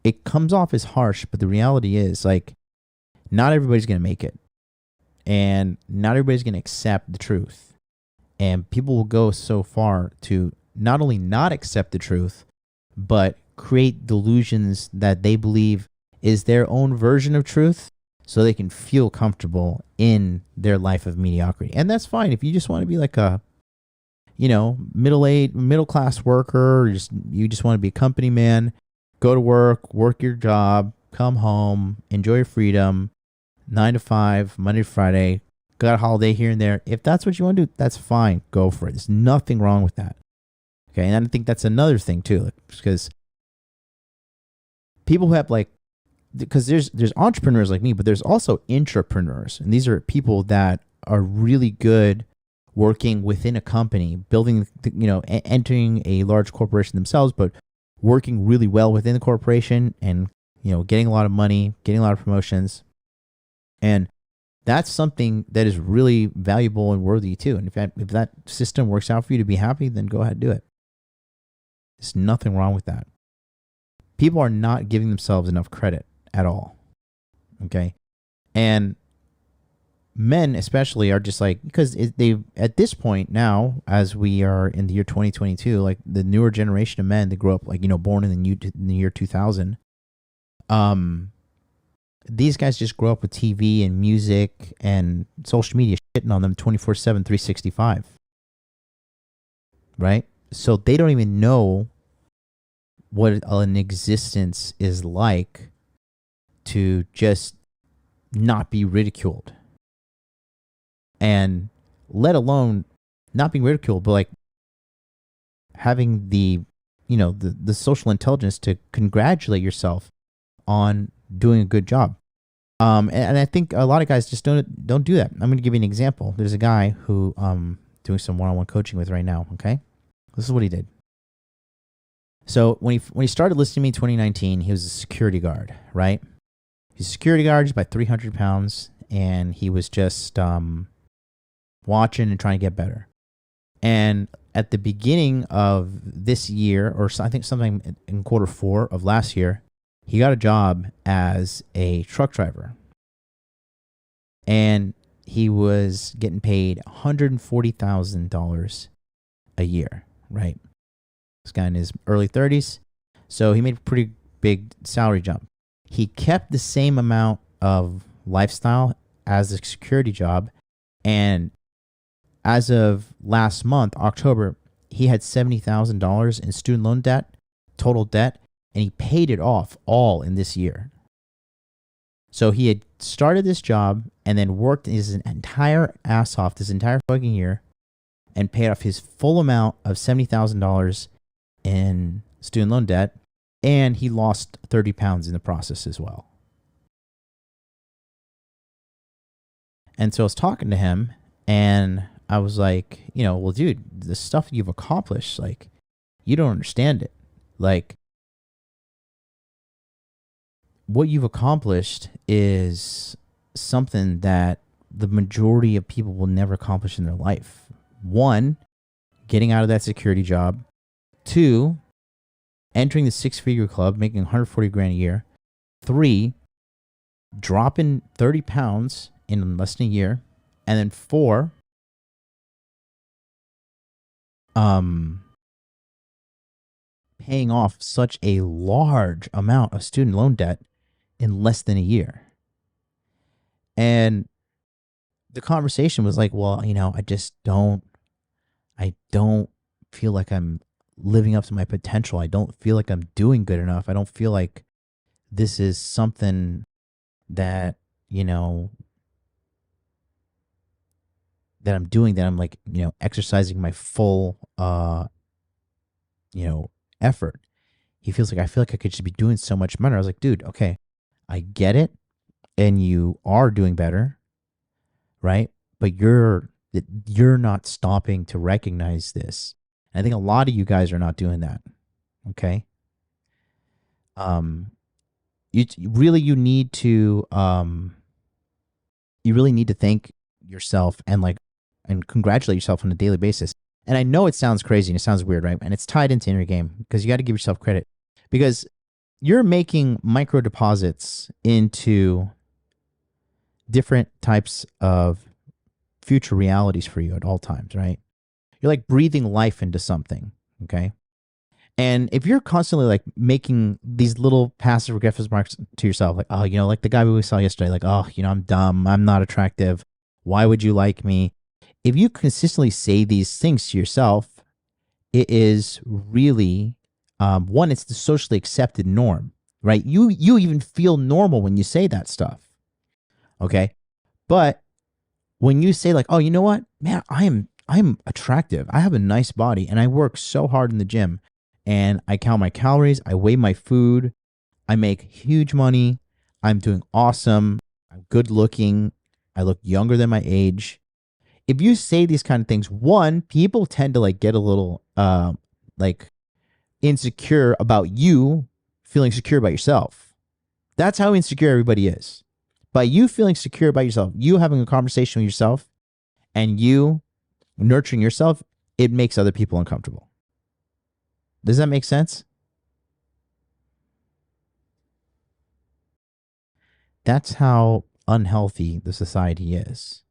it comes off as harsh, but the reality is like not everybody's going to make it. And not everybody's going to accept the truth. And people will go so far to not only not accept the truth, but create delusions that they believe is their own version of truth so they can feel comfortable in their life of mediocrity. And that's fine. If you just want to be like a, middle class worker, or you just want to be a company man, go to work your job, come home, enjoy your freedom, 9 to 5, Monday to Friday, got a holiday here and there. If that's what you want to do, that's fine. Go for it. There's nothing wrong with that. Okay. And I think that's another thing too, because people who have because there's entrepreneurs like me, but there's also intrapreneurs. And these are people that are really good working within a company, building, entering a large corporation themselves, but working really well within the corporation and, getting a lot of money, getting a lot of promotions. And that's something that is really valuable and worthy too. And if that system works out for you to be happy, then go ahead and do it. There's nothing wrong with that. People are not giving themselves enough credit at all. Okay. And men especially are just like, because they at this point now, as we are in the year 2022, like the newer generation of men that grew up born in the year 2000, these guys just grow up with TV and music and social media shitting on them 24/7, 365. Right? So they don't even know what an existence is like to just not be ridiculed. And let alone not being ridiculed, but like having the social intelligence to congratulate yourself on doing a good job. And I think a lot of guys just don't do that. I'm going to give you an example. There's a guy who doing some one-on-one coaching with right now. Okay, this is what he did. So when he started listening to me in 2019, he was a security guard, right? He's a security guard. He's about 300 pounds, and he was just watching and trying to get better. And at the beginning of this year, or I think something in Q4 of last year, he got a job as a truck driver. And he was getting paid $140,000 a year, right? This guy in his early 30s. So he made a pretty big salary jump. He kept the same amount of lifestyle as the security job. And as of last month, October, he had $70,000 in student loan debt, total debt, and he paid it off all in this year. So he had started this job and then worked his entire ass off this entire fucking year and paid off his full amount of $70,000 in student loan debt, and he lost 30 pounds in the process as well. And so I was talking to him, and I was like, well, dude, the stuff you've accomplished, like, you don't understand it. Like, what you've accomplished is something that the majority of people will never accomplish in their life. One, getting out of that security job. Two, entering the six-figure club, making 140 grand a year. Three, dropping 30 pounds in less than a year. And then four, paying off such a large amount of student loan debt in less than a year. And the conversation was like, well, I don't feel like I'm living up to my potential. I don't feel like I'm doing good enough. I don't feel like this is something that, that I'm doing, that I'm like, exercising my full, effort. He feels like, I feel like I could just be doing so much better. I was like, dude, okay, I get it. And you are doing better, right? But you're not stopping to recognize this. And I think a lot of you guys are not doing that. Okay. You really need to thank yourself and congratulate yourself on a daily basis. And I know it sounds crazy and it sounds weird, right? And it's tied into inner game, because you got to give yourself credit, because you're making micro deposits into different types of future realities for you at all times, right? You're like breathing life into something, okay? And if you're constantly like making these little passive aggressive marks to yourself, like, oh, like the guy we saw yesterday, like, oh, I'm dumb, I'm not attractive, why would you like me? If you consistently say these things to yourself, it is really one, it's the socially accepted norm, right? You even feel normal when you say that stuff, okay? But when you say like, oh, you know what, man, I'm attractive, I have a nice body, and I work so hard in the gym, and I count my calories, I weigh my food, I make huge money, I'm doing awesome, I'm good looking, I look younger than my age. If you say these kind of things, one, people tend to like get a little like insecure about you feeling secure about yourself. That's how insecure everybody is. By you feeling secure about yourself, you having a conversation with yourself, and you nurturing yourself, it makes other people uncomfortable. Does that make sense? That's how unhealthy the society is.